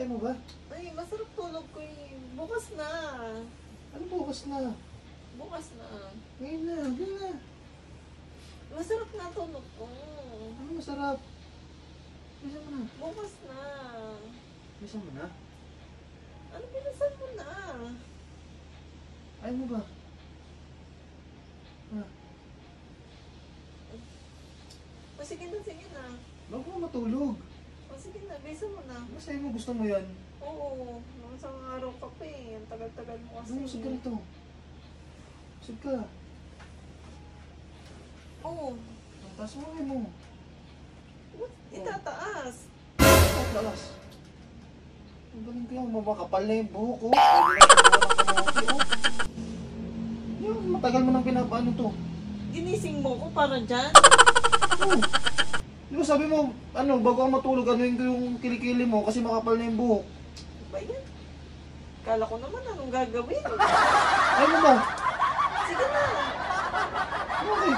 Ayaw mo ba? Ay, masarap tulog ko eh. Bukas na. Ano bukas na? Bukas na. Ngayon na, ngayon na. Masarap na tulog ko. Ano masarap? Bisa mo na. Bukas na. Bisa mo na? Ano pinasan mo na? Ayaw mo ba? Ha? O sige na. Bago ka matulog. O sige na, bisa mo na. Basta mo gusto mo yan. Oo, mga isang araw ka pa eh. Ang tagal-tagal mo kasi. Ano, sige ganito. Sige ka. Oo. Ang taas mo mo. Itataas. Ang taas. Ang galing kayo, mamakapal na yung buhok ko. Yung matagal mo nang pinapaano to. Ginising mo ko para dyan. Oh. Di ba sabi mo, ano, bago ako matulog, anuin ko yung kilikili mo kasi makapal na yung buhok. Ba yan? Kala ko naman anong gagawin. Ayaw mo ba? Sige na. Okay.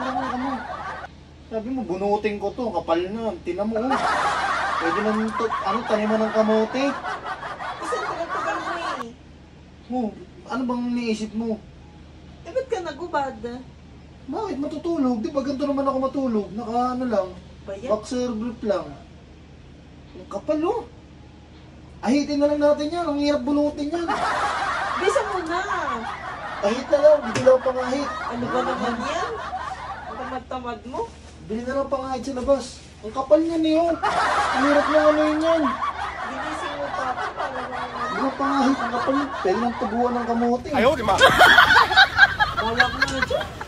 Ano ka mo? Sabi mo, bunutin ko to, kapal na, tinan mo. Oh. Pwede naman to, ano, taniman ng kamote. Kasi ang tagal-tagal mo eh. Oh, ano bang iniisip mo? Eh, ba't ka nagubad? Bakit matutulog? Di ba ganito naman ako matulog? Naka ano lang, Ba yan? boxer brief lang. Ang kapal oh. Ahitin na lang natin yan, ang hirap bunutin yan. Bisa mo na. Ahit na lang, hindi lang pangahit. Ano ba naman yan? Ang tamad-tamad mo. Bili na lang pangahit sa labas. Ang kapal niyan eh oh. Ang hirap na ano yun yan. Ginising mo pa ako para Hindi lang pangahit, ang kapal. Pwede nang tubuan ng kamote. Ayaw, di ba? Wala ko na dyan.